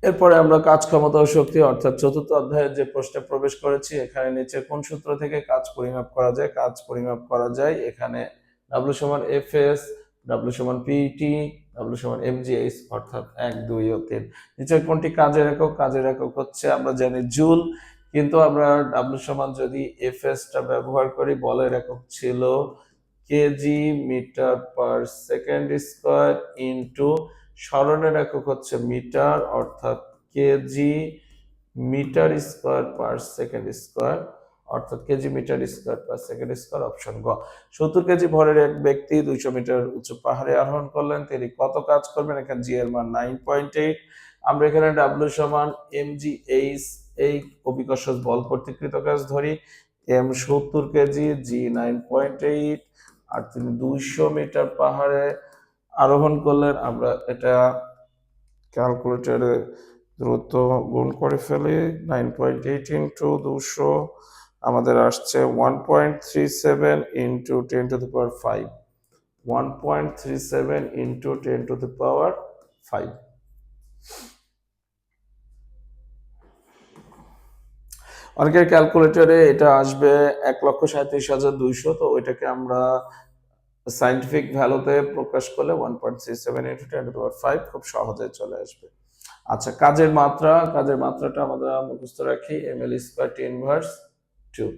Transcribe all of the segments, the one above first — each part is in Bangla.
এরপরে আমরা কাজ ক্ষমতা ও শক্তি অর্থাৎ চতুর্থ অধ্যায়ের যে প্রশ্নে প্রবেশ করেছি। এখানে নিচে কোন সূত্র থেকে কাজ পরিমাপ করা যায়? কাজ পরিমাপ করা যায় এখানে ডাব্লিউ সমান এফ এস, ডাব্লিউ সমান পিটি, ডাব্লিউ সমান এমজিএইচ অর্থাৎ 1, 2 ও 3। নিচের কোনটি কাজের একক? কাজের একক হচ্ছে আমরা জানি জুল, কিন্তু আমরা ডাব্লিউ সমান যদি এফ এসটা ব্যবহার করি, বলের একক ছিল KG metre per second square into সরণের একক হচ্ছে মিটার অর্থাৎ KG metre square per second square অর্থাৎ KG metre square per second square. Option গ। 70 কেজি ভরের এক ব্যক্তি 200 মিটার উচ্চ পাহাড়ে আরোহণ করলেন, তিনি কত কাজ করবেন? এখানে জি এর মান 9.8। আমরা এখানে ডাব্লিউ সমান এমজিএইচ এই অভিকর্ষজ বল কর্তৃকৃত কাজ ধরি। এম 70 কেজি, জি 9.8, আর তিনি 200 মিটার পাহাড়ে আরোহণ করলেন। আমরা এটা ক্যালকুলেটরে দ্রুত গুণ করে ফেলি। 9.8 ইন্টু 200 আমাদের আসছে 1.37 into 10 to the power 5। 1.37 into 10 to the power 5। অনেকের ক্যালকুলেটরে এটা আসবে 1,37,200। তো ওইটাকে আমরা সাইন্টিফিক ভ্যালুতে প্রকাশ করলে 1.37 ইন্টু 10 টু দি পাওয়ার 5 খুব সহজে চলে আসবে। আচ্ছা, কাজের মাত্রাটা আমরা মুখস্থ রাখি। ml স্কয়ার টি ইনভার্স 2।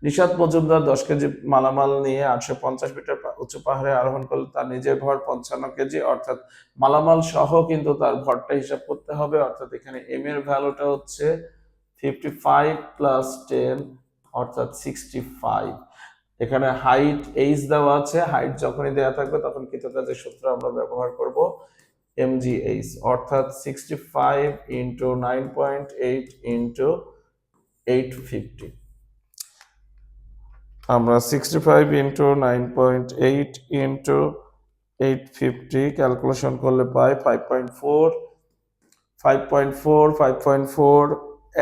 নিশাত মজুমদার 10 কেজি মালামাল নিয়ে 850 মিটার উচ্চ পাহাড়ে আরোহণ করলে তার নিজের ভর 55 কেজি, অর্থাৎ মালামাল সহ কিন্তু তার ভরটা হিসাব করতে হবে। অর্থাৎ এখানে m এর ভ্যালুটা হচ্ছে 55 প্লাস 10 অর্থাৎ 65। এখানে হাইট এইচ দেওয়া আছে, হাইট যখনই দেওয়া থাকবে তখন কৃতকাজের সূত্র আমরা ব্যবহার করব mgh অর্থাৎ 65 ইন্টু 9.8 ইন্টু 850। আমরা 65 ইন্টু 9.8 ইন্টু 850 ক্যালকুলেশন করলে পাই 5.4। 5.4 5.4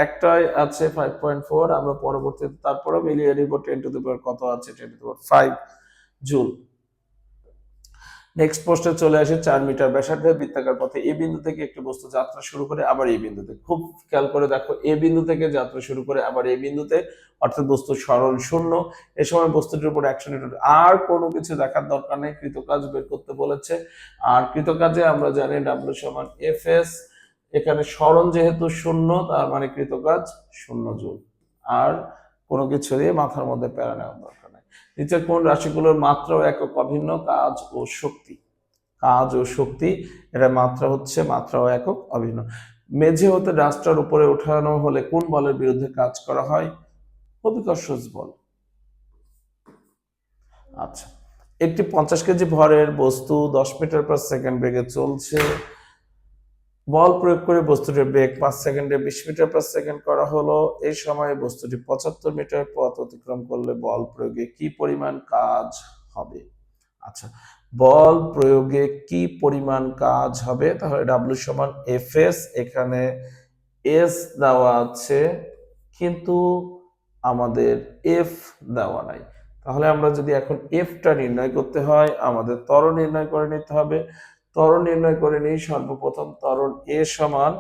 একটাই আছে 5.4। আমরা পরবর্তীতে তারপরে মিলিয়ে নিব 10 টু দি পাওয়ার কত আছে, 10 to the power 5 joule. Next প্রশ্নে চলে আসে। 4 মিটার ব্যাসার্ধের বৃত্তাকার পথে এ বিন্দু থেকে একটি বস্তু যাত্রা শুরু করে আবার এই বিন্দুতে, খুব খেয়াল করে দেখো, এ বিন্দু থেকে যাত্রা শুরু করে আবার এই বিন্দুতে, অর্থাৎ বস্তুর সরণ শূন্য। এ সময় বস্তুটির উপর 100 নিউটন। আর কোনো কিছু দেখার দরকার নেই, কৃতকাজ বের করতে বলেছে। আর কৃতকাজে আমরা জানি ডাব্লিউ সমান এফ এস। এখানে সরণ যেহেতু শূন্য, তার মানে কৃতকাজ 0 জুল। আর কোনো কিছু দিয়ে মাথার মধ্যে প্যারা নেওয়ার দরকার নেই। নিচের কোন রাশিগুলোর মাত্রা ও একক অভিন্ন? কাজ ও শক্তি। কাজ ও শক্তি, এটা মাত্রা হচ্ছে মাত্রা ও একক অভিন্ন। মেঝে হতে ডাস্টার উপরে ওঠানো হলে কোন বলের বিরুদ্ধে কাজ করা হয়? অভিকর্ষজ বল। আচ্ছা, একটি 50 কেজি ভরের বস্তু 10 মিটার পার সেকেন্ড বেগে চলছে। বল প্রয়োগ করে বস্তুটির বেগ 5 সেকেন্ডে 20 মিটার পার সেকেন্ড করা হলো। এই সময়ে বস্তুটি 75 মিটার পথ অতিক্রম করলে বল প্রয়োগে কি পরিমাণ কাজ হবে? আচ্ছা, বল প্রয়োগে কি পরিমাণ কাজ হবে? তাহলে ডাব্লিউ সমান এফ এস। এখানে এস দেওয়া আছে কিন্তু আমাদের এফ দেওয়া নাই। তাহলে আমরা যদি এখন এফটা নির্ণয় করতে হয়, আমাদের ত্বরণ নির্ণয় করে নিতে হবে। ত্বরণ নির্ণয় করে নিই। সর্বপ্রথম ত্বরণ এ সমান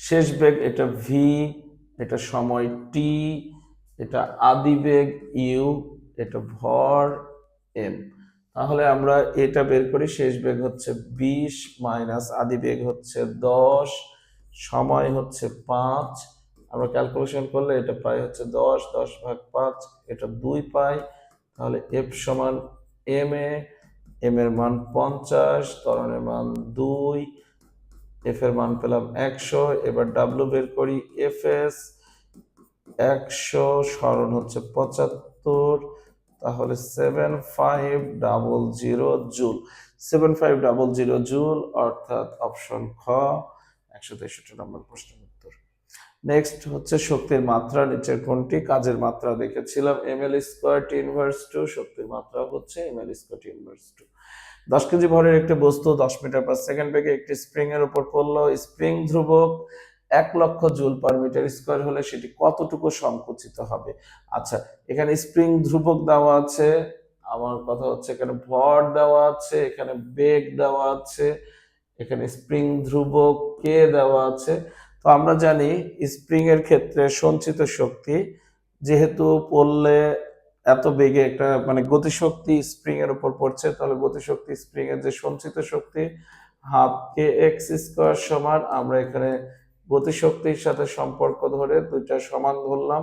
শেষ বেগ এটা ভি, এটা সময় টি, এটা আদি বেগ ইউ, এটা ভর এম। তাহলে আমরা এটা বের করি। শেষ বেগ হচ্ছে 20 মাইনাস আদি বেগ হচ্ছে 10, সময় হচ্ছে 5। আমরা ক্যালকুলেশন করলে এটা পাই হচ্ছে 10, 10 ভাগ 5, এটা 2 পাই। তাহলে এফ সমান এম এ, এম এর মান 50, ত্বরণের মান 2, এফ এর মান পেলাম 100। এবার ডাব্লিউ বের করি। এফ এস 100, সরণ হচ্ছে 75, তাহলে 7500 জুল। 7500 জুল, অর্থাৎ অপশন খ 163 নম্বর প্রশ্নের উত্তর। নেক্সট হচ্ছে শক্তির মাত্রা। নিচের কোনটি কাজের মাত্রা দেখেছিলাম? ml স্কয়ার টি ইনভার্স 2। শক্তির মাত্রা হচ্ছে ml স্কয়ার টি ইনভার্স 2। 10 কেজি ভরের একটি বস্তু 10 মিটার পার সেকেন্ড বেগে একটি স্প্রিং এর উপর পড়লো। স্প্রিং ধ্রুবক 1 লক্ষ জুল পার মিটার স্কয়ার হলে সেটি কতটুকু সংকুচিত হবে? আচ্ছা, এখানে স্প্রিং ধ্রুবক দেওয়া আছে, আমার কথা হচ্ছে এখানে ভর দেওয়া আছে, এখানে বেগ দেওয়া আছে। এখানে স্প্রিং ধ্রুবক কে দেওয়া আছে। তো আমরা জানি স্প্রিং এর ক্ষেত্রে সঞ্চিত শক্তি যেহেতু পড়লে এত বেগে একটা মানে গতিশক্তি স্প্রিং এর উপর পড়ছে, তাহলে গতিশক্তি স্প্রিং এর যে সঞ্চিত শক্তি হাফ কে এক্স স্কোয়ার সমান, আমরা এখানে গতিশক্তির সাথে সম্পর্ক ধরে দুইটা সমান ধরলাম,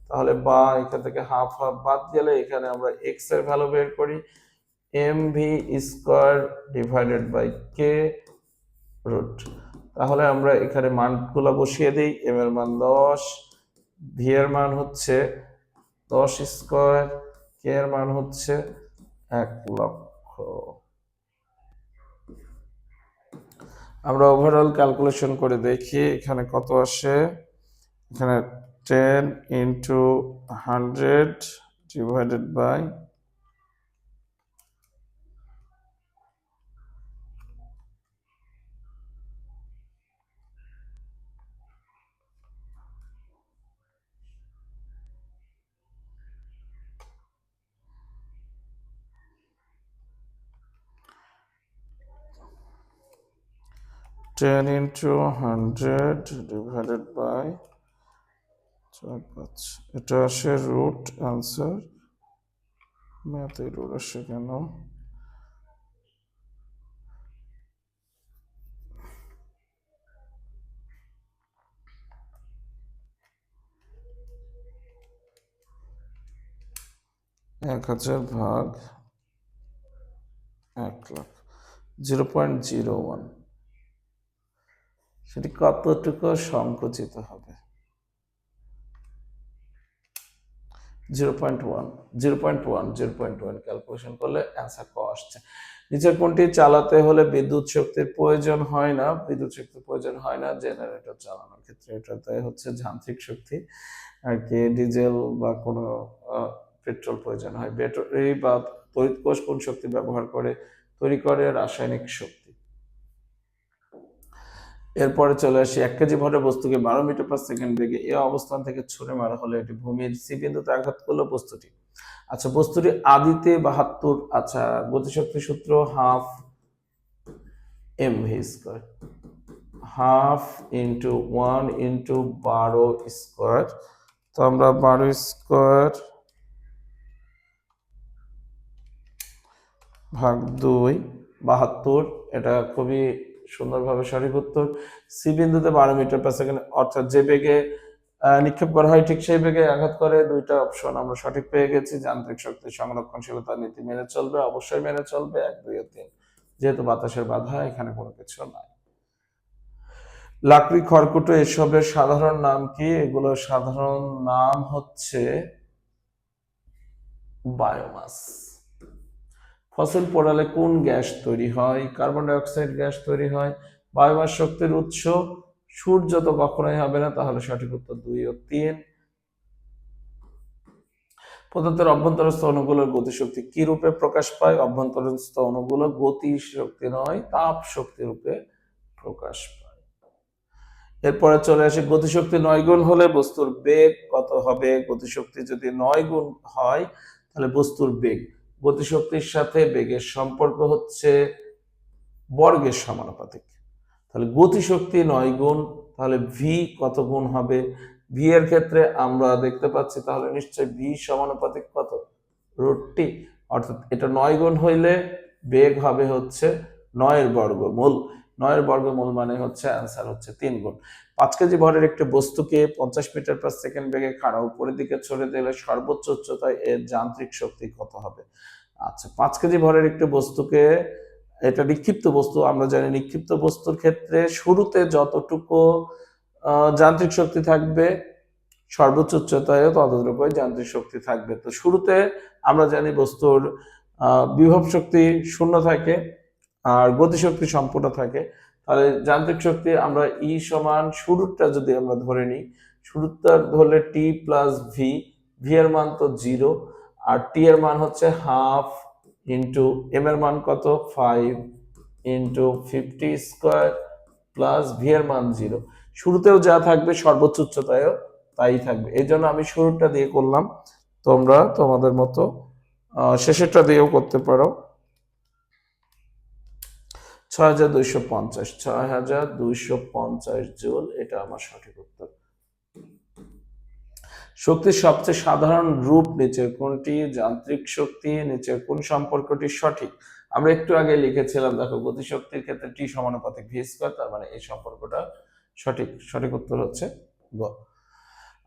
তাহলে বা এখান থেকে হাফ হাফ বাদ গেলে এখানে আমরা এক্স এর ভ্যালু বের করি M V square divided by K root. তাহলে আমরা এখানে মানগুলো বসিয়ে দিই, এম এর মান 10, ভি এর মান হচ্ছে 10 স্কোয়ার, কে এর মান হচ্ছে 1,00,000। আমরা ওভারঅল ক্যালকুলেশন করে দেখি এখানে কত আসে। এখানে 10 into 100 divided by 10 into 100 divided by 4, এটা আসে রুট আনসার, ম্যাথে রুট আসে কেন, এক হাজার ভাগ 1,00,000, 0.01। সেটি কতটুকু সংকুচিত হবে? 0.1 0.1 ক্যালকুলেশন করলে অ্যান্সার ক আসছে। নিচের কোনটি চালাতে হলে বিদ্যুৎ শক্তির প্রয়োজন হয় না? বিদ্যুৎ শক্তির প্রয়োজন হয় না জেনারেটর চালানোর ক্ষেত্রে, এটাতে হচ্ছে যান্ত্রিক শক্তি আর কি, ডিজেল বা কোনো পেট্রোল প্রয়োজন হয়। ব্যাটারি বা তড়িৎ কোষ কোন শক্তি ব্যবহার করে তৈরি করে? রাসায়নিক শক্তি। এরপরে চলে আসি 1 কেজি ভরের বস্তুকে 12 মিটার পার সেকেন্ড বেগে এ অবস্থান থেকে ছুড়ে মারা হলে এটি ভূমির সি বিন্দুতে আঘাত করলো বস্তুটি। আচ্ছা, বস্তুটি আদিতে 72, আচ্ছা গতিশক্তি সূত্র half M V square, half into 1 into 12 square. তো আমরা 12 স্কোয়ার ভাগ 2, 72, এটা খুবই সুন্দরভাবে সঠিক উত্তর। সি বিন্দুতে 12 মিটার পার সেকেন্ড, অর্থাৎ যে বেগে নিক্ষেপ করা হয় ঠিক সেই বেগে আঘাত করে। দুইটা অপশন আমরা সঠিক পেয়ে গেছি। যান্ত্রিক শক্তি সংরক্ষণশীলতার নীতি মেনে চলবে, অবশ্যই মেনে চলবে 1, 2 ও 3, যেহেতু বাতাসের বাধা এখানে কোনো কিছু নাই। লাকড়ি, খড়কুটো এসবের সাধারণ নাম কি? এগুলোর সাধারণ নাম হচ্ছে বায়োমাস। ফসিল পোড়ালে কোন গ্যাস তৈরি হয়? কার্বন ডাই অক্সাইড গ্যাস তৈরি হয়। বায়োমাস শক্তির উৎস সূর্য তো কখনোই হবে না, তাহলে সঠিক উত্তর 2 ও 3। পদার্থের অভ্যন্তরস্থ অণুগুলোর গতিশক্তি কি রূপে প্রকাশ পায়? অভ্যন্তরস্থ অণুগুলো গতি শক্তি নয়, তাপ শক্তি রূপে প্রকাশ পায়। এরপরে চলে আসে গতিশক্তি 9 গুণ হলে বস্তুর বেগ কত হবে? গতিশক্তি যদি 9 গুণ হয় তাহলে বস্তুর বেগ, গতিশক্তির সাথে বেগের সম্পর্ক হচ্ছে বর্গের সমানুপাতিক। তাহলে গতিশক্তি 9 গুণ, তাহলে ভি কত গুণ হবে? ভি এর ক্ষেত্রে আমরা দেখতে পাচ্ছি তাহলে নিশ্চয় ভি সমানুপাতিক কত? √T, অর্থাৎ এটা 9 গুণ হইলে বেগ হবে হচ্ছে 9 এর বর্গমূল। 9 এর বর্গমূল মানে হচ্ছে অ্যান্সার হচ্ছে 3 গুণ। 5 কেজি ভরের একটি বস্তুকে 50 মিটার পার সেকেন্ড বেগে খাড়া উপরের দিকে ছড়ে দিলে সর্বোচ্চ উচ্চতায় এর যান্ত্রিক শক্তি কত হবে? আচ্ছা, 5 কেজি ভরের একটি বস্তুকে, এটা নিক্ষিপ্ত বস্তু, আমরা জানি নিক্ষিপ্ত বস্তুর ক্ষেত্রে শুরুতে যতটুকু যান্ত্রিক শক্তি থাকবে সর্বোচ্চ উচ্চতায়ও ততটুকুই যান্ত্রিক শক্তি থাকবে। তো শুরুতে আমরা জানি বস্তুর বিভব শক্তি 0 থাকে আর গতিশক্তি সম্পূর্ণ থাকে। তাহলে যান্ত্রিক শক্তি আমরা ই সমান শুরুটা যদি আমরা ধরে নিই, শুরুটা ধরলে টি প্লাস ভি, ভি এর মান তো 0 আর টি এর মান হচ্ছে হাফ ইন্টু এম এর মান কত 5 ইন্টু 50 স্কোয়ার প্লাস ভি এর মান 0। শুরুতেও যা থাকবে সর্বোচ্চ উচ্চতায়ও তাই থাকবে, এই জন্য আমি শুরুটা দিয়ে করলাম, তোমরা তোমাদের মতো শেষেরটা দিয়েও করতে পারো। 6250, 6250 জুল, এটা আমার সঠিক উত্তর। শক্তির সবচেয়ে সাধারণ রূপ নিচের কোনটি? যান্ত্রিক শক্তি। নিচের কোন সম্পর্কটি সঠিক? আমরা একটু আগে লিখেছিলাম, দেখো গতিশক্তির ক্ষেত্রে টি সমানুপাতিক ভি স্কয়ার, তার মানে এই সম্পর্কটা সঠিক। সঠিক উত্তর হচ্ছে গ।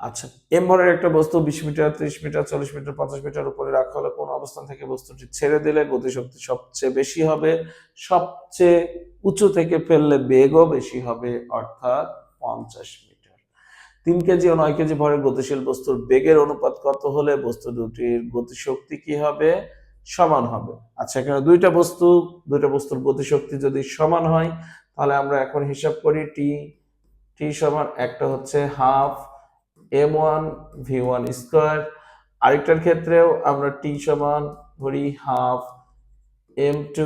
আচ্ছা, এম ভরের একটা বস্তু 20 মিটার, 30 মিটার, 40 মিটার, 50 মিটার উপরে রাখা হলে কোন অবস্থান থেকে বস্তুটি ছেড়ে দিলে গতিশক্তি সবচেয়ে বেশি হবে? সবচেয়ে উঁচু থেকে ফেললে বেগও বেশি হবে, অর্থাৎ 50 মিটার। 3 কেজি ও 9 কেজি ভরের গতিশীল বস্তুর বেগের অনুপাত কত হলে বস্তু দুটির গতিশক্তি কি হবে? সমান হবে। আচ্ছা, এখানে দুইটা বস্তুর গতিশক্তি যদি সমান হয়, তাহলে আমরা এখন হিসাব করি। টি সমান, একটা হচ্ছে হাফ m1 v1 স্কয়ার, আরেকটার ক্ষেত্রেও আমরা টি সমান ধরি হাফ m2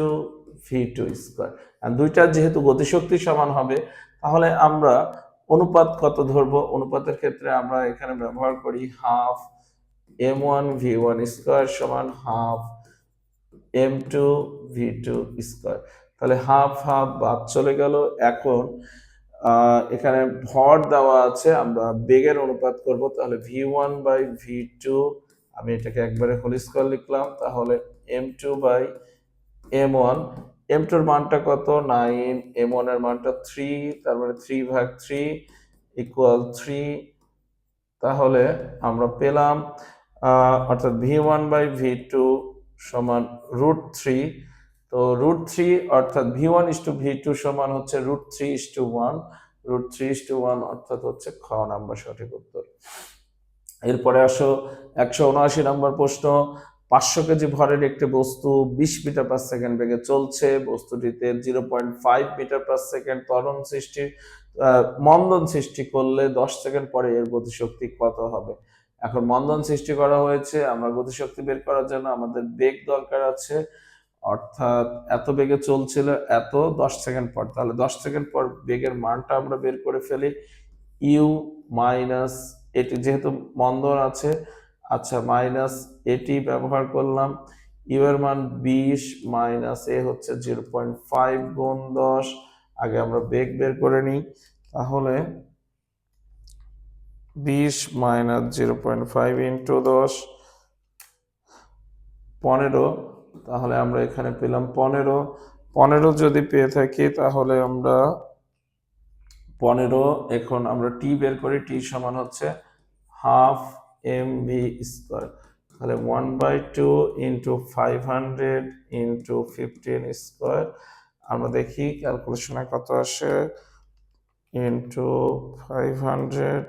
v2 স্কয়ার। আর দুইটা যেহেতু গতিশক্তি সমান হবে, তাহলে আমরা অনুপাত কত ধরবো? অনুপাতের ক্ষেত্রে আমরা এখানে ব্যবহার করি হাফ m1 v1 স্কয়ার সমান হাফ m2 v2 স্কয়ার। তাহলে হাফ হাফ বাদ চলে গেল। এখন এখানে ভর দেওয়া আছে, আমরা বেগের অনুপাত করব, তাহলে v1 বাই v2, আমি এটাকে একবারে হোল স্কয়ার লিখলাম, তাহলে m2 বাই m1। m2 এর মানটা কত? 9, m1 এর মানটা 3, তার মানে 3 ভাগ 3 ইকুয়াল 3। তাহলে আমরা পেলাম অর্থাৎ v1 বাই v2 সমান √3। তো √3 অর্থাৎ v1:v2 সমান হচ্ছে √3:1, √3:1 অর্থাৎ হচ্ছে খ নাম্বার সঠিক উত্তর। এরপরে আসো 179 নম্বর প্রশ্ন। 500 কেজি ভরের একটি বস্তু 20 মিটার পার সেকেন্ড বেগে চলছে। বস্তুটিতে 0.5 মিটার পার সেকেন্ড মন্দন সৃষ্টি করলে 10 সেকেন্ড পরে এর গতিশক্তি কত হবে? এখন মন্দন সৃষ্টি করা হয়েছে, আমরা গতিশক্তি বের করার জন্য আমাদের বেগ দরকার আছে, অর্থাৎ এত বেগে চলছিল, এত 10 সেকেন্ড পর, তাহলে 10 সেকেন্ড পর বেগের মানটা আমরা বের করে ফেলি। ইউ মাইনাস এটি, যেহেতু মন্দন আছে, আচ্ছা মাইনাস এটি ব্যবহার করলাম। ইউ এর মান 20 মাইনাস এ হচ্ছে 0.5 গুণ 10। আগে আমরা বেগ বের করে নিই, তাহলে 20 মাইনাস 0.5 ইন্টু 10 15। তাহলে আমরা এখানে পেলাম 15 যদি পেয়ে থাকি, তাহলে আমরা 15, এখন আমরা টি বের করি, টি সমান হচ্ছে হাফ mv স্কয়ার, তাহলে 1/2 ইন্টু 500 ইন্টু 15 স্কয়ার। আমরা দেখি ক্যালকুলেশনে কত আসে, ইন্টু 500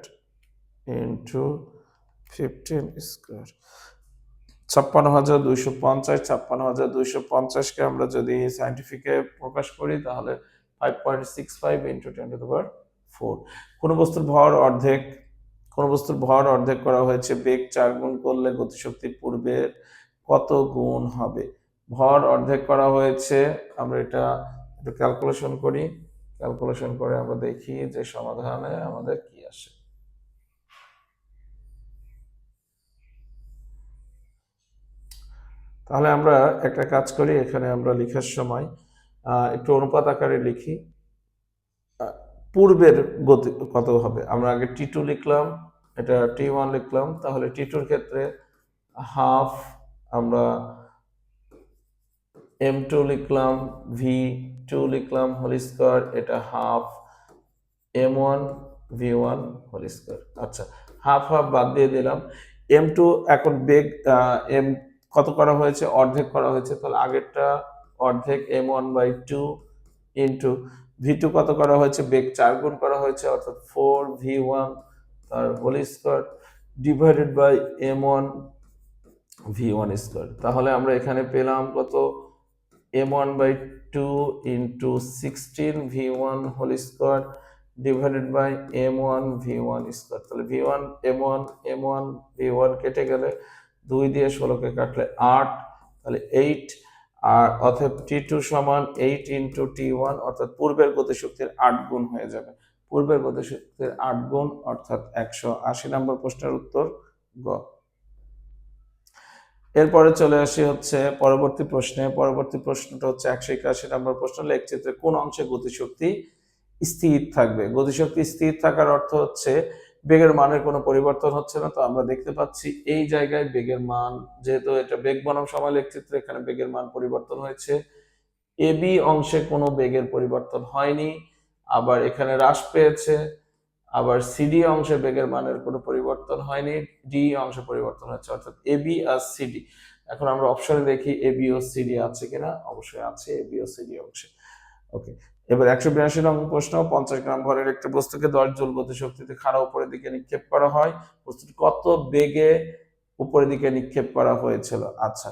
ইন্টু 15 স্কয়ার, 56,250। 56,250কে আমরা যদি সায়েন্টিফিকে প্রকাশ করি, তাহলে 5.65 ইন্টু 10⁴। কোন বস্তুর ভর অর্ধেক করা হয়েছে, বেগ 4 গুণ করলে গতিশক্তির পূর্বের কত গুণ হবে? ভর অর্ধেক করা হয়েছে, আমরা এটা একটু ক্যালকুলেশন করি। ক্যালকুলেশন করে আমরা দেখি যে সমাধানে আমাদের কি আসে। তাহলে আমরা একটা কাজ করি, এখানে আমরা লেখার সময় একটু অনুপাত আকারে লিখি। পূর্বের গতি কত হবে? আমরা আগে টি2 লিখলাম, এটা টি1 লিখলাম, তাহলে টি2 এর ক্ষেত্রে হাফ আমরা m2 লিখলাম, v2 লিখলাম হোল স্কয়ার, এটা half m1 v1 whole square. আচ্ছা, হাফ হাফ বাদ দিয়ে দিলাম। m2 এখন বেগ m কত করা হয়েছে? অর্ধেক করা হয়েছে, তাহলে আগেরটা অর্ধেক m1/2 ইন্টু v2 কত করা হয়েছে? বেগ 4 গুণ করা হয়েছে, অর্থাৎ 4v1 তার whole square divided by m1 v1 square. তাহলে আমরা এখানে পেলাম কত? m1/2 into 16 v1 whole square divided by m1 v1 square. তাহলে v1 m1 v1 কেটে গেলে 2 দিয়ে 16কে কাটলে 8, তাহলে 8, আর অতএব টি2 সমান 8 ইন্টু টি1, অর্থাৎ পূর্বের গতিশক্তির 8 গুণ হয়ে যাবে। পূর্বের গতিশক্তির 8 গুণ অর্থাৎ 180 নম্বর প্রশ্নের উত্তর গ। এরপরে চলে আসি হচ্ছে পরবর্তী প্রশ্নে। পরবর্তী প্রশ্নটা হচ্ছে 181 নম্বর প্রশ্ন, লেখচিত্রে কোন অংশে গতিশক্তি স্থির থাকবে? গতিশক্তি স্থির থাকার অর্থ হচ্ছে বেগের মানের কোনো পরিবর্তন হচ্ছে না। তো আমরা দেখতে পাচ্ছি এই জায়গায় বেগের মান, যেহেতু এটা বেগ বনাম সময় লেখচিত্র, এখানে বেগের মান পরিবর্তন হয়েছে। এবি অংশে কোনো বেগের পরিবর্তন হয়নি, আবার এখানে হ্রাস পেয়েছে। আবার সিডি অংশে বেগের মানের কোনো পরিবর্তন হয়নি, ডি অংশে পরিবর্তন হয়েছে, অর্থাৎ এবি আর সিডি। এখন আমরা অপশনে দেখি এবি ও সিডি আছে কিনা। অবশ্যই আছে এবি ও সিডি অংশে। ওকে, এবার 182 নম্বর প্রশ্ন, 50 গ্রাম ভরের একটি বস্তুকে 10 জুল গতিশক্তিতে খাড়া উপরের দিকে নিক্ষেপ করা হয়, বস্তুটি কত বেগে উপরের দিকে নিক্ষেপ করা হয়েছিল? আচ্ছা,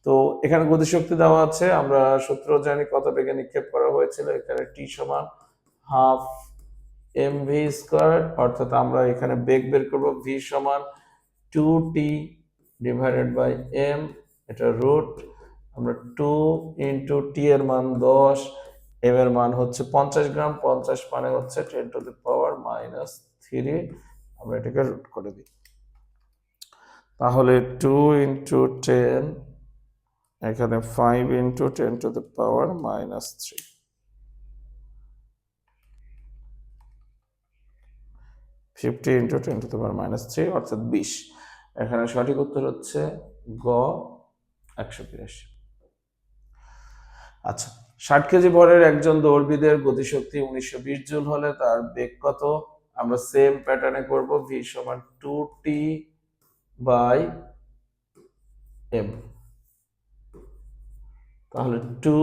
তো এখানে গতিশক্তি দেওয়া আছে, আমরা সূত্র জানি কত বেগে নিক্ষেপ করা হয়েছিল। এখানে টি সমান হাফ mv স্কয়ার, অর্থাৎ আমরা এখানে বেগ বের করব v সমান 2t ডিভাইডেড বাই m, এটা রুট, আমরা 2 ইন্টু t এর মান 10, m এর মান হচ্ছে 50 গ্রাম, 50 মানে হচ্ছে 10 টু দি পাওয়ার মাইনাস 3, আমরা এটাকে রুট করে দিই। তাহলে 2 ইন্টু 10, এখানে 5 into 10 to the power minus 3, 50 into 10 to the power minus 3, অর্থাৎ 20। এখানে সঠিক উত্তর হচ্ছে গ 182। আচ্ছা, 60 কেজি ভরের একজন দৌড়বিদের গতিশক্তি 1920 জুল হলে তার বেগ কত? আমরা সেম প্যাটার্নে করব, v সমান 2t বাই m। তাহলে 2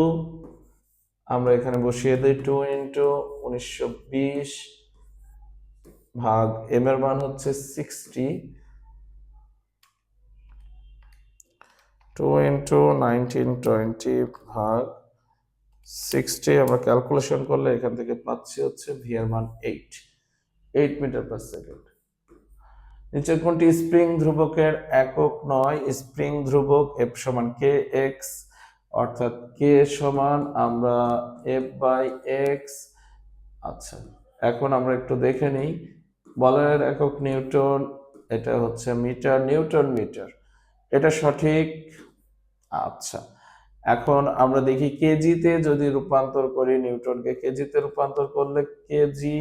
আমরা এখানে বসিয়ে দিই, 2 ইন্টু 1920 ভাগ m এর মান হচ্ছে 60, 2 ইন্টু 1920 ভাগ 60, আমরা ক্যালকুলেশন করলে এখান থেকে পাচ্ছি হচ্ছে v এর মান 8 মিটার পার সেকেন্ড। নিচের কোনটি স্প্রিং ধ্রুবকের একক নয়? স্প্রিং ধ্রুবক f সমান kx, অর্থাৎ k সমান আমরা f বাই x। আচ্ছা, এখন আমরা একটু দেখে নিই, বলের একক নিউটন, এটা হচ্ছে মিটার, নিউটন মিটার, এটা সঠিক। আচ্ছা, এখন আমরা দেখি কেজিতে যদি রূপান্তর করি, নিউটনকে কেজিতে রূপান্তর করলে KG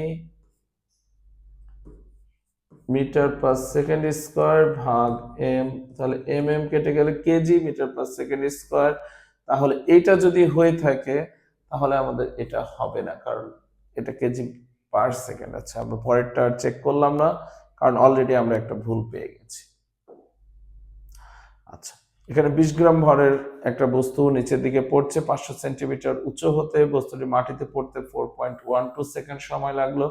metre per second square ভাগ এম, তাহলে এম এম কেটে গেলে KG metre per second square. তাহলে এটা যদি হয়ে থাকে তাহলে আমাদের এটা হবে না, কারণ এটা কেজি পার সেকেন্ড। আচ্ছা, আমরা পরেরটা চেক করলাম না, কারণ অলরেডি আমরা একটা ভুল পেয়ে গেছি। আচ্ছা, এখানে 20 গ্রাম ভরের একটা বস্তু নিচের দিকে পড়ছে 500 সেন্টিমিটার উচ্চ হতে, বস্তুটি মাটিতে পড়তে 4.12 সেকেন্ড সময় লাগলো।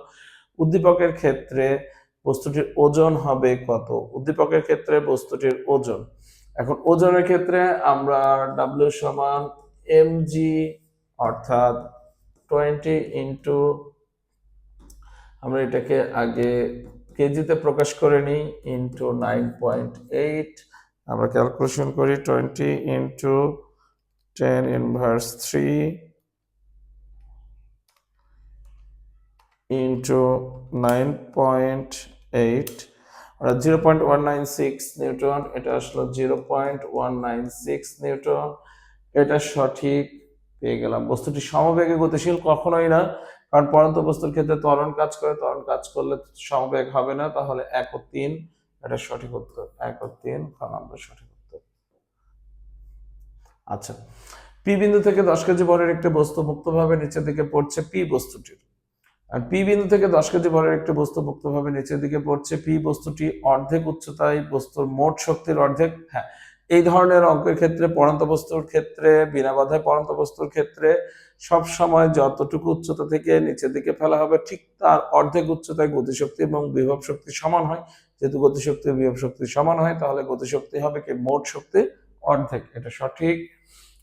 উদ্দীপকের ক্ষেত্রে বস্তুটির ওজন হবে কত? উদ্দীপকের ক্ষেত্রে বস্তুটির ওজন, এখন ওজনের ক্ষেত্রে আমরা W সমান mg, অর্থাৎ 20 ইন্টু, আমরা এটাকে আগে কেজিতে প্রকাশ করে নিই, ইন্টু 9.8, আমরা ক্যালকুলেশন করি 20 ইন্টু 10 ইনভার্স 3 ইন্টু 9.8, অর্থাৎ 0.196 নিউটন, এটা আসলো 0.196 নিউটন, এটা সঠিক পেয়ে গেলাম। বস্তুটি সমবেগে গতিশীল কখনোই না, কারণ পরন্ত বস্তুর ক্ষেত্রে ত্বরণ কাজ করে, ত্বরণ কাজ করলে সমবেগ হবে না, তাহলে 1 ও 3, এটা সঠিক উত্তর, 1 ও 3 নম্বর সঠিক উত্তর। আচ্ছা, পি বিন্দু থেকে 10 কেজি ভরের একটি বস্তু মুক্তভাবে নিচের দিকে পড়ছে, পি বস্তুটির, আর পি বিন্দু থেকে 10 কেজি ভরের একটি বস্তু মুক্তভাবে নিচের দিকে পড়ছে, পি বস্তুটি অর্ধেক উচ্চতায় বস্তুর মোট শক্তির অর্ধেক। হ্যাঁ, এই ধরনের অঙ্কের ক্ষেত্রে পড়ন্ত বস্তুর ক্ষেত্রে, বিনা বাধায় পড়ন্ত বস্তুর ক্ষেত্রে সব সময় যতটুকু উচ্চতা থেকে নিচের দিকে ফেলা হবে ঠিক তার অর্ধেক উচ্চতায় গতিশক্তি এবং বিভব শক্তি সমান হয়। যেহেতু গতিশক্তি ও বিভব শক্তি সমান হয়, তাহলে গতিশক্তি হবে কি মোট শক্তির অর্ধেক, এটা সঠিক।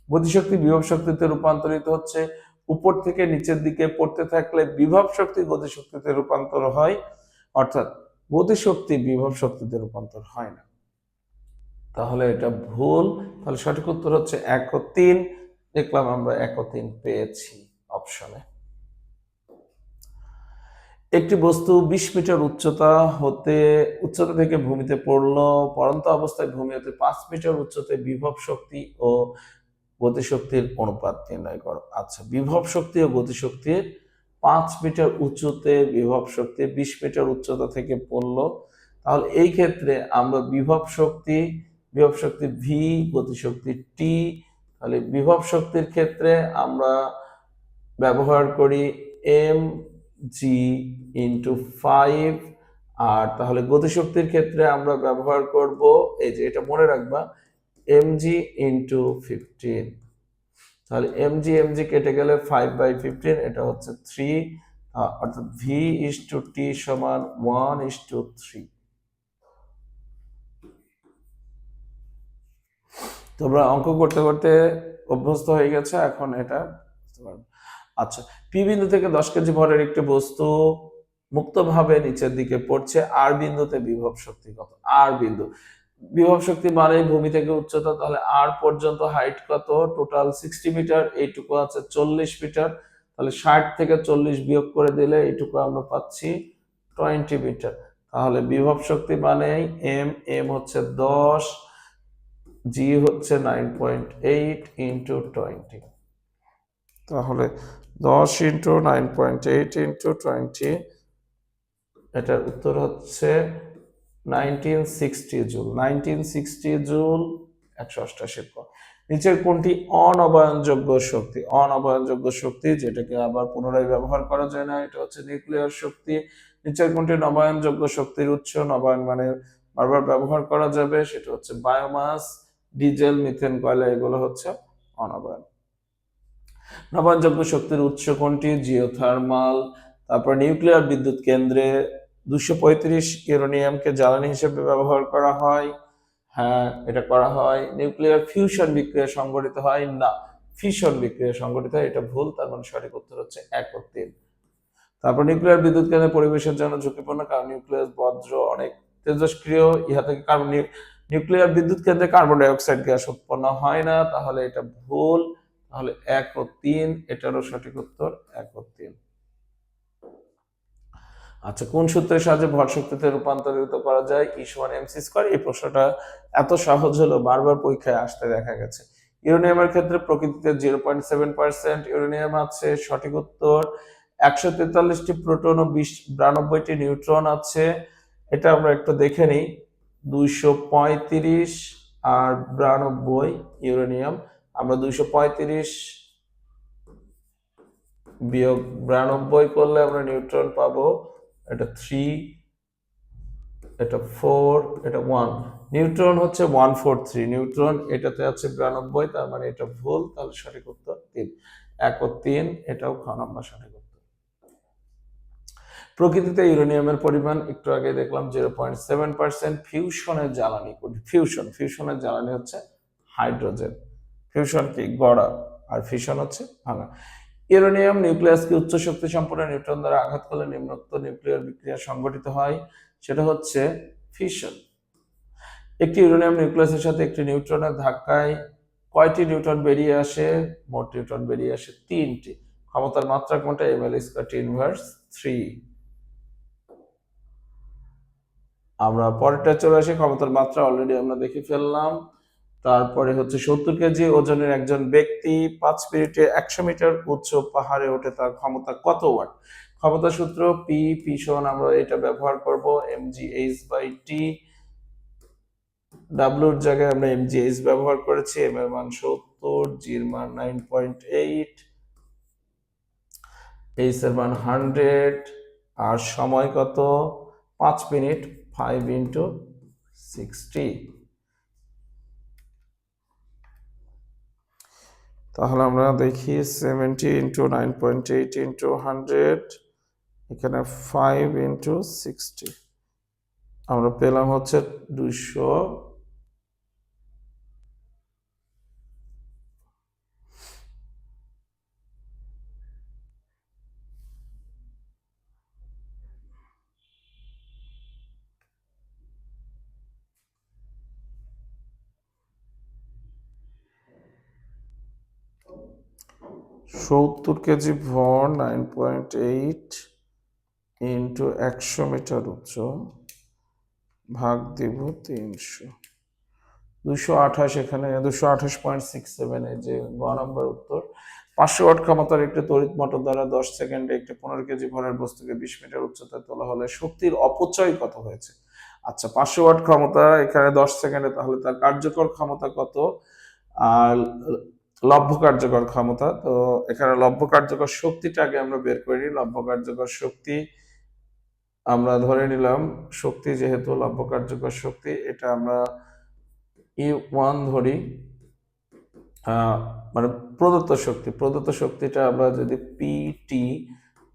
গতিশক্তি বিভব শক্তিতে রূপান্তরিত হচ্ছে, উপর থেকে নিচের দিকে পড়তে থাকলে বিভব শক্তি গতিশক্তিতে রূপান্তর হয়, অর্থাৎ গতিশক্তি বিভব শক্তিতে রূপান্তর হয় না, তাহলে এটা ভুল। তাহলে সঠিক উত্তর হচ্ছে 1 ও 3, দেখলাম আমরা 1 ও 3 পেয়েছি অপশনে। একটি বস্তু 20 মিটার উচ্চতা থেকে ভূমিতে পড়লো, পড়ন্ত অবস্থায় ভূমি হতে 5 মিটার উচ্চতায় বিভব শক্তি ও গতিশক্তির অনুপাত নির্ণয় করো। আচ্ছা, বিভব শক্তি ও গতিশক্তির 5 মিটার উঁচুতে বিভব শক্তি 20 মিটার উচ্চতা থেকে পড়লো, তাহলে এই ক্ষেত্রে আমরা বিভব শক্তি ভি, গতিশক্তি টি, তাহলে বিভব শক্তির ক্ষেত্রে আমরা ব্যবহার করি এম জি ইন্টু 5, আর তাহলে গতিশক্তির ক্ষেত্রে আমরা ব্যবহার করব, এই যে এটা মনে রাখবা, এম জি ইন্টু 15। তাহলে এমজি কেটে গেলে 5/15, এটা হচ্ছে 3, অর্থাৎ ভি ইস টু টি সমান 1:3। তোমরা অঙ্ক করতে করতে অভ্যস্ত হয়ে গেছে, এখন এটা বুঝতে পারবে। আচ্ছা, পি বিন্দু থেকে 10 কেজি ভরের একটি বস্তু মুক্তভাবে নিচের দিকে পড়ছে, আর বিন্দুতে বিভব শক্তি কত? আর বিন্দু বিভব শক্তি মানে ভূমি থেকে উচ্চতা, তাহলে আর পর্যন্ত হাইট কত? টোটাল 60 মিটার, এইটুকু আছে 40 মিটার, তাহলে 60 থেকে 40 বিয়োগ করে দিলে এইটুকু আমরা পাচ্ছি 20 মিটার। তাহলে বিভব শক্তি মানে এম হচ্ছে 10, জি হচ্ছে 9.8 ইন্টু 20, তাহলে 10 ইন্টু 9.8 ইন্টু 20, এটার উত্তর হচ্ছে 1960 জুল 188 পাউন্ড। নিচের কোনটি অনবায়নযোগ্য শক্তি, যেটাকে আবার পুনরায় ব্যবহার করা যায় না, এটা হচ্ছে নিউক্লিয়ার শক্তি। নিচের কোনটি নবায়নযোগ্য শক্তির উৎস, নবায়ন মানে বারবার ব্যবহার করা যাবে, সেটা হচ্ছে বায়োমাস, ডিজেল, মিথেন, কয়লা, এগুলো হচ্ছে অনবায়ন। নবায়নযোগ্য শক্তির উৎস কোনটি? জিওথার্মাল। তারপর নিউক্লিয়ার বিদ্যুৎ কেন্দ্রে 235 ইউরেনিয়ামকে জ্বালানি হিসেবে ব্যবহার করা হয়। হ্যাঁ, এটা করা হয়। নিউক্লিয়ার ফিউশন বিক্রিয়া সংঘটিত হয় না, ফিশন বিক্রিয়া সংঘটিত হয়, এটা ভুল, তার মানে সঠিক উত্তর হচ্ছে 1 ও 3। তারপর নিউক্লিয়ার বিদ্যুৎ কেন্দ্র পরিবেশের জন্য ঝুঁকিপূর্ণ, কারণ নিউক্লিয়াস বজ্র অনেক তেজস্ক্রিয়, ইহা থেকে নিউক্লিয়ার বিদ্যুৎ কেন্দ্রে কার্বন ডাই অক্সাইড গ্যাস উৎপন্ন হয় না, তাহলে এটা ভুল। তাহলে 1 ও 3, এটারও সঠিক উত্তর 1 ও 3। আচ্ছা, কোন সূত্রের সাহায্যে ভর শক্তিতে রূপান্তরিত করা যায় E=mc²? এই প্রশ্নটা এত সহজ হলো, বারবার পরীক্ষায় আসতে দেখা গেছে। ইউরেনিয়ামের ক্ষেত্রে প্রকৃতিতে 0.7% ইউরেনিয়াম আছে, সঠিক উত্তর। 143টি প্রোটন ও 92টি নিউট্রন আছে, এটা আমরা একটু দেখে নিই। 235 আর 92 ইউরেনিয়াম, আমরা 235 বিয়োগ 92 করলে আমরা নিউট্রন পাবো, এটা 3, এটা 4, এটা 1। নিউট্রন হচ্ছে 143 নিউট্রন, এটাতে আছে 92, তার মানে এটা ভুল, তাহলে সঠিক উত্তর 3। 1 ও 3, এটাও খ নম্বর সঠিক উত্তর। প্রকৃতিতে ইউরেনিয়ামের পরিমাণ একটু আগে দেখলাম 0.7%। ফিউশনের জ্বালানি কোনটি? ফিউশনের জ্বালানি হচ্ছে হাইড্রোজেন। ফিউশন কি? গড়া, আর ফিশন হচ্ছে ভাঙা। ইউরেনিয়াম নিউক্লিয়াসকে উচ্চ শক্তি সম্পন্ন নিউট্রন দ্বারা আঘাত করলে নিম্নোক্ত নিউক্লিয়ার বিক্রিয়া সংঘটিত হয়, সেটা হচ্ছে ফিশন। একটি ইউরেনিয়াম নিউক্লিয়াসের সাথে একটি নিউট্রনের ধাক্কায় কয়টি নিউট্রন বেরিয়ে আসে? মোট নিউট্রন বেরিয়ে আসে 3টি। ক্ষমতার মাত্রা কোনটা? ml²T⁻3। আমরা পরেরটা চলে আসি, ক্ষমতার মাত্রা অলরেডি আমরা দেখে ফেললাম। তারপরে হচ্ছে 70 কেজি ওজনের একজন ব্যক্তি 5 মিনিটে 100 মিটার উচ্চ পাহাড়ে ওঠে, তার ক্ষমতা কত ওয়াট? ক্ষমতা সূত্র পি সমান আমরা এটা ব্যবহার করব mgh/t। ডাব্লিউর জায়গায় আমরা mgh ব্যবহার করেছি, এম এর মান 70, জি এর মান 9.8, এইচ এর মান 100, আর সময় কত? 5 মিনিট, 5 ইন্টু 60। তাহলে আমরা দেখি 70 ইন্টু 9.8 ইন্টু 100, এখানে 5 ইন্টু 60, আমরা পেলাম হচ্ছে 200। সত্তর কেজি ভর 9.8 ইন্টু 100 মিটার উচ্চ ভাগ দিব 300, 228, এখানে 228.67, এই যে গ নম্বর উত্তর। 500 ওয়াট ক্ষমতার একটি তড়িৎ মোটর দ্বারা 10 সেকেন্ডে একটি 15 কেজি ভরের বস্তুকে 20 মিটার উচ্চতায় তোলা হলে শক্তির অপচয় কত হয়েছে? আচ্ছা, 500 ওয়াট ক্ষমতা, এখানে 10 সেকেন্ডে, তাহলে তার কার্যকর ক্ষমতা কত আর লব্ধ কার্যকর ক্ষমতা? তো এখানে লব্ধ কার্যকর শক্তিটা আগে আমরা বের করি। লব্ধ কার্যকর শক্তি আমরা ধরে নিলাম, শক্তি যেহেতু লব্ধ কার্যকর শক্তি, এটা আমরা E1 ধরি, মানে প্রদত্ত শক্তিটা আমরা যদি পিটি,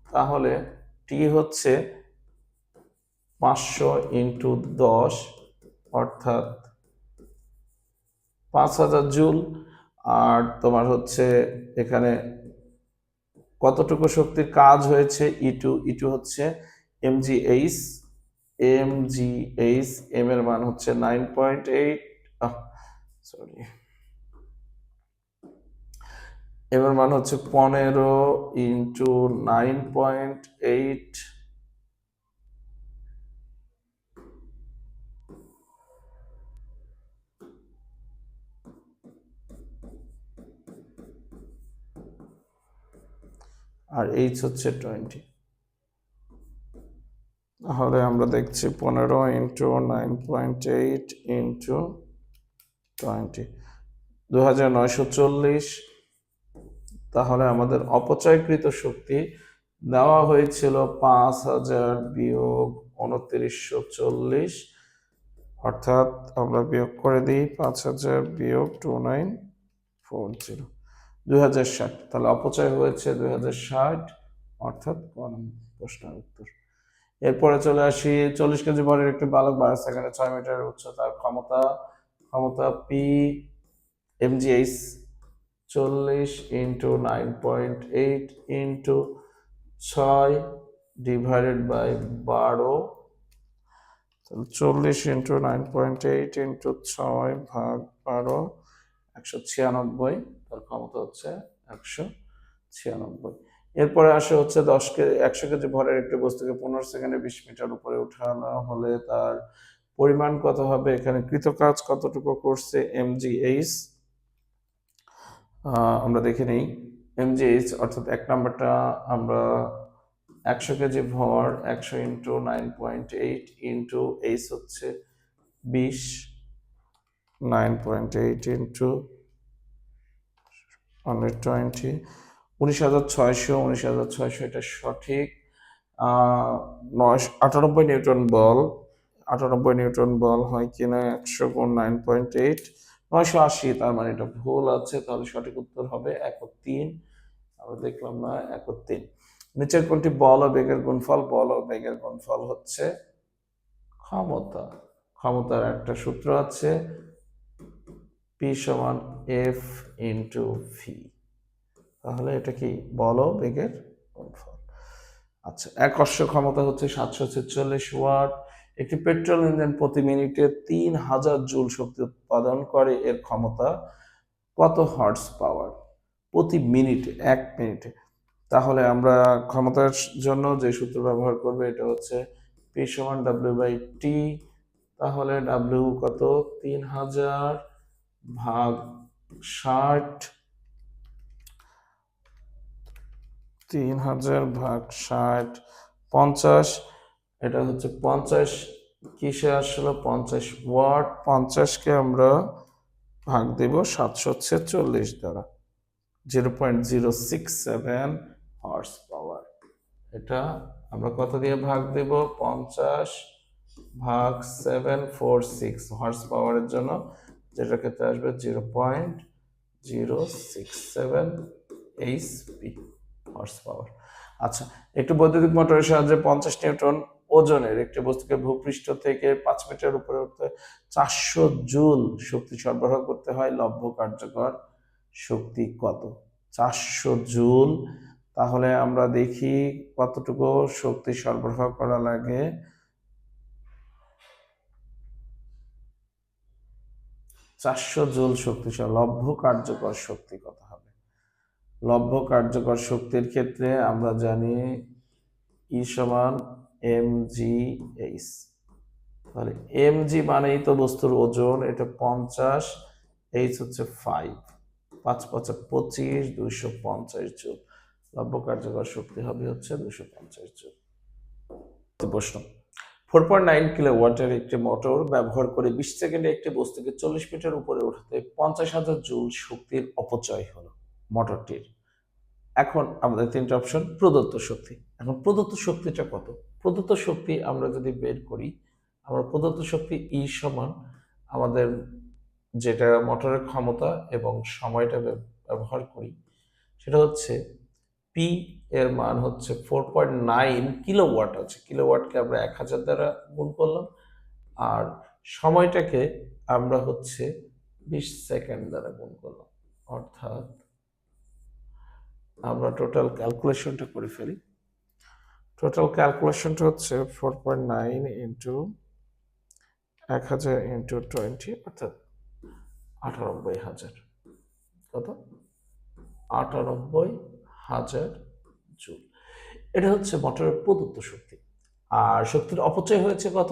তাহলে টি হচ্ছে 500 ইন্টু 10, অর্থাৎ 5000 জুল। আর তোমার হচ্ছে এখানে কতটুকু শক্তির কাজ হয়েছে, ইটু হচ্ছে এমজিএইচ, এম এর মান হচ্ছে 9.8, সরি, এম এর মান হচ্ছে 15 ইন্টু 9.8, আর এইচ হচ্ছে 20। তাহলে আমরা দেখছি 15 ইন্টু 9.8 ইন্টু 20, 2940। তাহলে আমাদের অপচয়কৃত শক্তি দেওয়া হয়েছিল 5000 বিয়োগ 2940, অর্থাৎ আমরা বিয়োগ করে দিই 5000 বিয়োগ 2940, 2060। তাহলে অপচয় হয়েছে 2060, অর্থাৎ প্রশ্নের উত্তর। এরপরে চলে আসি, 40 কেজি ভরের একটি বালক 12 সেকেন্ডে 6 মিটারের উচ্চতার ক্ষমতা P MGH 40 into 9.8 into 6 divided by 12, 40 into 9.8 into 6 ভাগ 12, 196, তার ক্ষমতা হচ্ছে 196। এরপরে আসে হচ্ছে 100 কেজি ভরের একটি বস্তুকে 15 সেকেন্ডে 20 মিটার উপরে উঠানো হলে তার পরিমাণ কত হবে? এখানে কৃতকাজ কতটুকু করছে এমজিএইচ, আমরা দেখে নিই। এমজিএইচ অর্থাৎ এক নাম্বারটা আমরা 100 কেজি ভর, 100 ইন্টু 9.8 ইন্টু এইচ হচ্ছে 20, 9.8 ইন্টু 120, 19,600, এটা সঠিক। 98 নিউটন বল, 98 নিউটন বল হয় কিনা 100 গুণ 9.8, 980, তার মানে এটা ভুল আছে, তাহলে সঠিক উত্তর হবে 1 ও 3। আমরা দেখলাম না, 1 ও 3। নিচের কোনটি বল ও বেগের গুণফল? বল ও বেগের গুণফল হচ্ছে ক্ষমতা। ক্ষমতার একটা সূত্র আছে, P সমান F ইন্টু ভি। তাহলে এটা কি? বল ও বেগের গুণফল। আচ্ছা, এক অশ্ব ক্ষমতা হচ্ছে 746 ওয়াট। একটি পেট্রোল ইঞ্জিন প্রতি মিনিটে 3000 জুল শক্তি উৎপাদন করে, এর ক্ষমতা কত হর্স পাওয়ার? প্রতি মিনিটে, 1 মিনিটে। তাহলে আমরা ক্ষমতার জন্য যে সূত্র ব্যবহার করবো, এটা হচ্ছে P সমান W বাই টি। তাহলে W কত? 3000 ভাগ 60, 3000 ভাগ 60, 50, এটা হচ্ছে 50 কিসে আসলো? 50 ওয়াট। 50কে আমরা ভাগ দেব 746 দ্বারা, 0.067 হর্স পাওয়ার। এটা আমরা কত দিয়ে ভাগ দেব? 50 ভাগ 746 হর্স পাওয়ারের জন্য, যেটা ক্ষেত্রে আসবে 0.067 এইচপি, হর্স পাওয়ার। আচ্ছা, একটি বৈদ্যুতিক মোটরের সাহায্যে 50 নিউটন ওজনের একটি বস্তুকে ভূপৃষ্ঠ থেকে 5 মিটার উপরে উঠতে 400 জুল শক্তি সরবরাহ করতে হয়, লব্ধ কার্যকর শক্তি কত? 400 জুল। তাহলে আমরা দেখি কতটুকু শক্তি সরবরাহ করা লাগে। 400 জুল শক্তি, লব্ধ কার্যকর শক্তি কত হবে? লব্ধ কার্যকর শক্তির ক্ষেত্রে আমরা জানি ই সমান mgh। তাহলে mg মানেই তো বস্তুর ওজন, এটা 50, h হচ্ছে 5, 5 5 25, 250 জুল। লব্ধ কার্যকর শক্তি হবে হচ্ছে 250 জুল। প্রশ্ন, 4.9 কিলোওয়াটের একটি মোটর ব্যবহার করে 20 সেকেন্ডে একটি বস্তুকে 40 মিটার উপরে ওঠাতে 50,000 জুল শক্তির অপচয় হলো মোটরটির। এখন আমাদের তিনটা অপশন, প্রদত্ত শক্তি। এখন প্রদত্ত শক্তিটা কত? প্রদত্ত শক্তি আমরা যদি বের করি, আমরা প্রদত্ত শক্তি ই সমান আমাদের যেটা মোটরের ক্ষমতা এবং সময়টা ব্যবহার করি, সেটা হচ্ছে পি এর মান হচ্ছে 4.9 কিলোওয়াট আছে। কিলোওয়াটকে আমরা 1000 দ্বারা গুণ করলাম, আর সময়টাকে আমরা হচ্ছে 20 সেকেন্ড দ্বারা গুণ করলাম। অর্থাৎ আমরা টোটাল ক্যালকুলেশনটা করে ফেলি। টোটাল ক্যালকুলেশনটা হচ্ছে 4.9 ইন্টু 1000 ইন্টু 20, অর্থাৎ 98,000। কত? 98,000 জুল। এটা হচ্ছে মোটরের প্রদত্ত শক্তি। আর শক্তির অপচয় হয়েছে কত?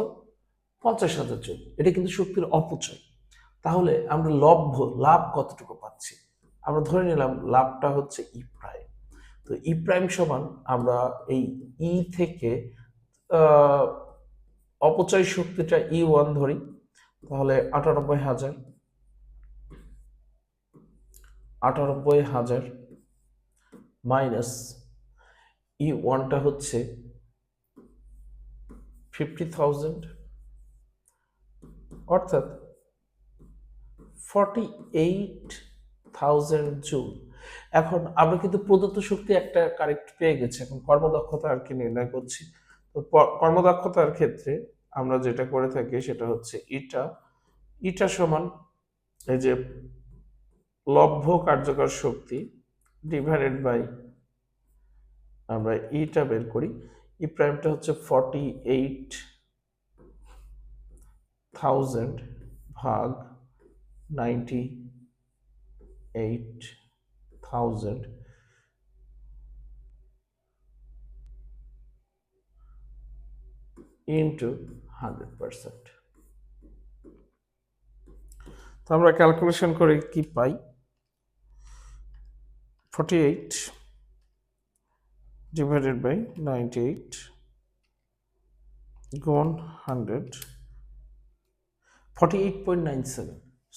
50,000 জুল। এটা কিন্তু শক্তির অপচয়। তাহলে আমরা লাভ কতটুকু পাচ্ছি? আমরা ধরে নিলাম লাভটা হচ্ছে ই প্রাইম। তো ই প্রাইম সমান আমরা এই ই থেকে অপচয় শক্তিটা E1 ধরি, তাহলে 98,000 মাইনাস E1টা হচ্ছে 50,000, অর্থাৎ 48,000 জুল। এখন আমরা কিন্তু প্রদত্ত শক্তি একটা কারেক্ট পেয়ে গেছি, এখন কর্মদক্ষতা আর কি নির্ণয় করছি। তো কর্মদক্ষতার ক্ষেত্রে আমরা যেটা করে থাকি সেটা হচ্ছে ইটা সমান এই যে লব্ধ কার্যকর শক্তি ডিভাইডেড বাই আমরা ইটা বের করি। ই প্রাইমটা হচ্ছে 48,000 ভাগ 98,000 ইন্টু 100%। তো আমরা ক্যালকুলেশন করে কি পাই? 48 divided by 98 গুণ 100, 48.97।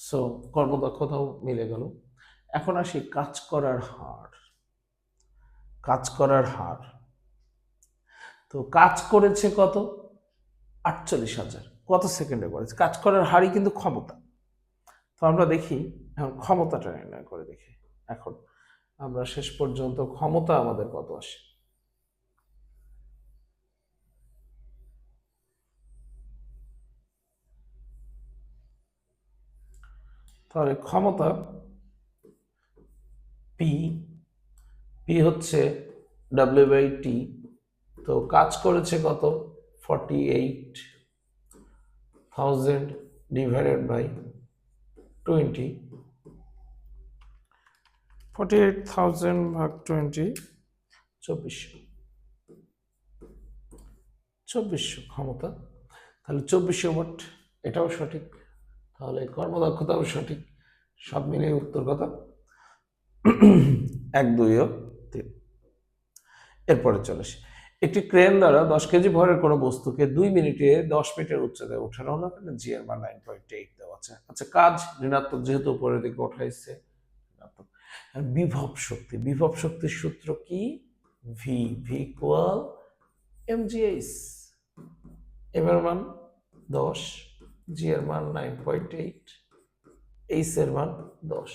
সো কর্মদক্ষতাও মিলে গেল। এখন আসি কাজ করার হার। তো কাজ করেছে কত? 48,000। কত সেকেন্ডে করেছে? কাজ করার হারই কিন্তু ক্ষমতা। তো আমরা দেখি এখন ক্ষমতাটা নির্ণয় করে দেখি। এখন আমরা শেষ পর্যন্ত ক্ষমতা আমাদের কত আসে। তাহলে ক্ষমতা পি হচ্ছে W/T। তো কাজ করেছে কত? 48,000 ডিভাইডেড বাই 20। 48,000 ভাগ 20, 2400 ক্ষমতা। তাহলে 2400 ওয়াট, এটাও সঠিক। তাহলে কর্মদক্ষতাও সঠিক। সব মিলিয়ে উত্তর কত? 1 2 ও 3। এরপরে চলে আসি, একটি ক্রেন দ্বারা 10 কেজি ভরের কোনো বস্তুকে 2 মিনিটে 10 মিটার উচ্চতায় ওঠানো হলো। জি এর মান 9.8 দেওয়া আছে। আচ্ছা, কাজ ঋণাত্মক, যেহেতু উপরের দিকে ওঠাইছে ঋণাত্মক। বিভব শক্তির সূত্র কি? V equal mgh। এম এর মান 10, জি এর মান 9.8, এইচ এর মান 10।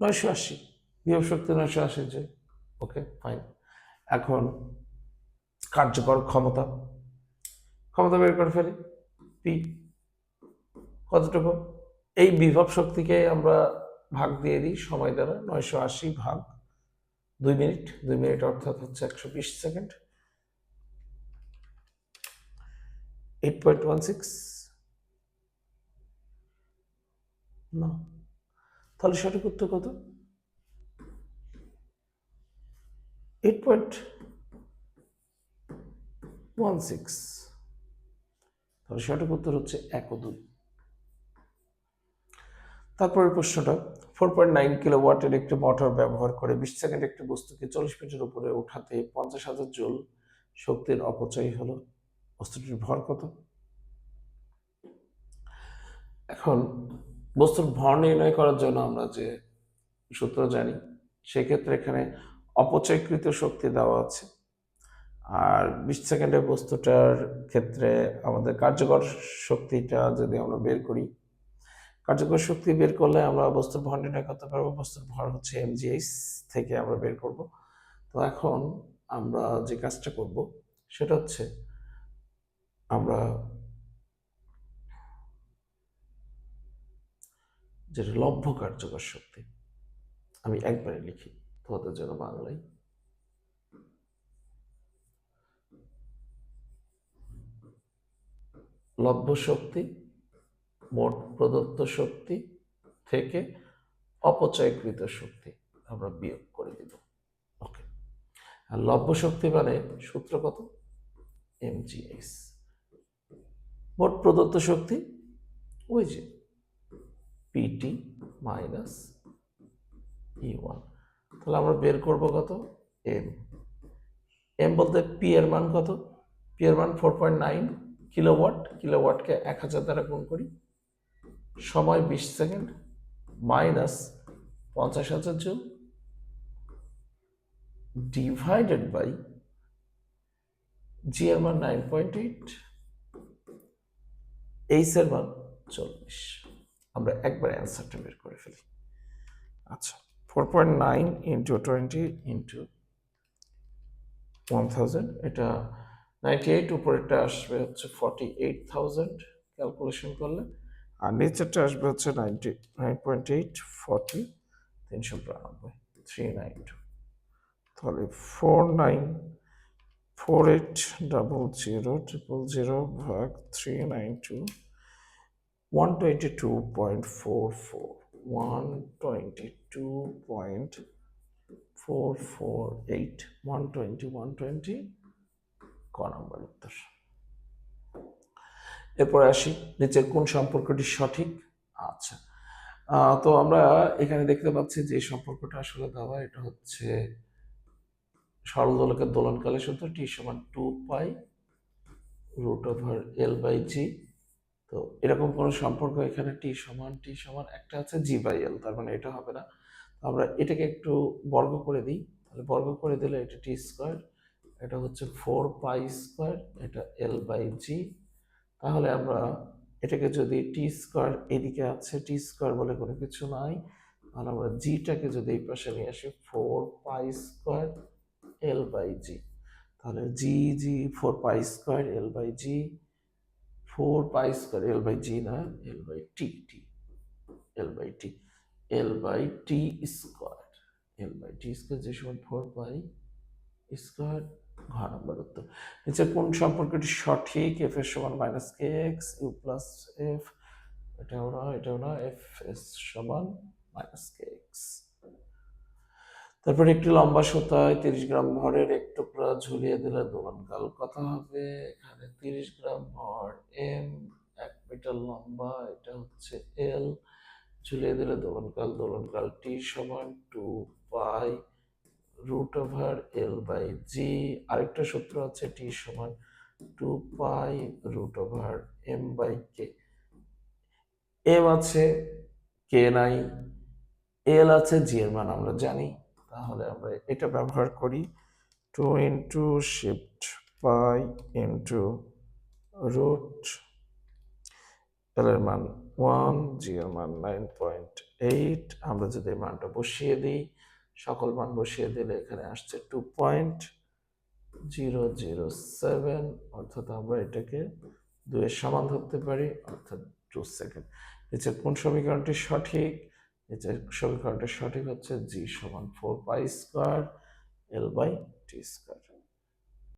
নয়শো আশি, বিভব শক্তি 980 যে। ওকে, ফাইন। এখন কার্যকর ক্ষমতা বের করে ফেলি। পি কতটুকু? এই বিভব শক্তিকে আমরা ভাগ দিয়ে দিই সময় দ্বারা। 980 ভাগ 2 মিনিট, 2 মিনিট অর্থাৎ হচ্ছে 120 সেকেন্ড, 8.16 না। তাহলে সঠিক উত্তর কত? 8.16। তাহলে সঠিক উত্তর হচ্ছে 1 ও 2। তারপরের প্রশ্নটা, 4.9 কিলোওয়াটের একটি মোটর ব্যবহার করে 20 সেকেন্ড একটি বস্তুকে 40 মিটার উপরে ওঠাতে 50,000 জুল শক্তির অপচয় হলো। বস্তুটির ভর কত? এখন বস্তুর ভর নির্ণয় করার জন্য আমরা যে সূত্র জানি, সেক্ষেত্রে এখানে অপচয়কৃত শক্তি দেওয়া আছে, আর 20 সেকেন্ডের বস্তুটার ক্ষেত্রে আমাদের কার্যকর শক্তিটা যদি আমরা বের করি, কার্যকর শক্তি বের করলে আমরা বস্তুর ভর নির্ণয় করতে পারবো। বস্তুর ভর হচ্ছে mgh থেকে আমরা বের করব। তো এখন আমরা যে কাজটা করব সেটা হচ্ছে আমরা যেটা লব্ধ কার্যকর শক্তি, আমি একবারে লিখি তোমাদের জন্য বাংলায়। লব্ধ শক্তি মোট প্রদত্ত শক্তি থেকে অপচয়কৃত শক্তি আমরা বিয়োগ করে দিব। ওকে, আর লব্ধ শক্তি মানে সূত্র কত? mgh। মোট প্রদত্ত শক্তি ওই যে PT মাইনাস E1। তাহলে আমরা বের করব কত? m বলতে P এর মান কত? P এর মান 4.9 কিলোওয়াট। কিলোওয়াটকে 1000 দ্বারা গুণ করি, সময় 20 second, minus 50,000 joule, divided by G এর মান 9.8, এইচ এর মান 40। আমরা একবার অ্যান্সারটা বের করে ফেলি। আচ্ছা, 4.9 ইন্টু 20 ইন্টু 1000, এটা 98, উপরেরটা আসবে হচ্ছে 48,000 ক্যালকুলেশন করলে, আর নিচেরটা আসবে হচ্ছে 99.8 40 392 392। তাহলে 4948000000 ভাগ 392 122.44 122.448 120 ক নাম্বার উত্তর। এরপরে আসি নিচের কোন সম্পর্কটি সঠিক। আচ্ছা, তো আমরা এখানে দেখতে পাচ্ছি যে সম্পর্কটা আসলে দেওয়া, এটা হচ্ছে সরল দোলকের দোলনকালের সূত্র T সমান 2 √L/g। তো এরকম কোনো সম্পর্ক এখানে T সমান একটা আছে G/L, তার মানে এটা হবে না। আমরা এটাকে একটু বর্গ করে দিই, তাহলে বর্গ করে দিলে এটা T স্কয়ার, এটা হচ্ছে 4π², এটা L/g। তাহলে আমরা এটাকে যদি টি স্কয়ার, এদিকে আছে টি স্কয়ার বলে কোনো কিছু নাই, তাহলে আমরা জিটাকে যদি এই পাশে নিয়ে আসি 4π² L/g, তাহলে জি 4π² L/g, 4π² L/g না, L/t L/t square, L/t square যে সমান 4π² ঘ নম্বর উত্তর। নিচে কোন সম্পর্কটি সঠিক? f এর সমান -kx u প্লাস f, এটাও না, f s সমান -kx। তারপরে একটি লম্বা সুতায় 30 গ্রাম ভরের এক টুকরা ঝুলিয়ে দিলে দোলনকাল কত হবে? এখানে 30 গ্রাম ভর, m 1 মিটার লম্বা, এটা হচ্ছে l, ঝুলিয়ে দিলে দোলনকাল t সমান 2π √L/g। আরেকটা সূত্র আছে T সমান 2π √m/k। m আছে, k নাই, l আছে, g এর মান আমরা জানি, তাহলে আমরা এটা ব্যবহার করি 2 into shift pi into root, l এর মান 1, g এর মান 9.8। আমরা যদি মানটা বসিয়ে দিই, সকল মান বসিয়ে দিলে এখানে আসছে 2.007, অর্থাৎ আমরা এটাকে 2 এর সমান ধরতে পারি, অর্থাৎ 2 সেকেন্ড। নিচের কোন সমীকরণটি সঠিক? নিচের সমীকরণটি সঠিক হচ্ছে জি সমান 4π² L/t²।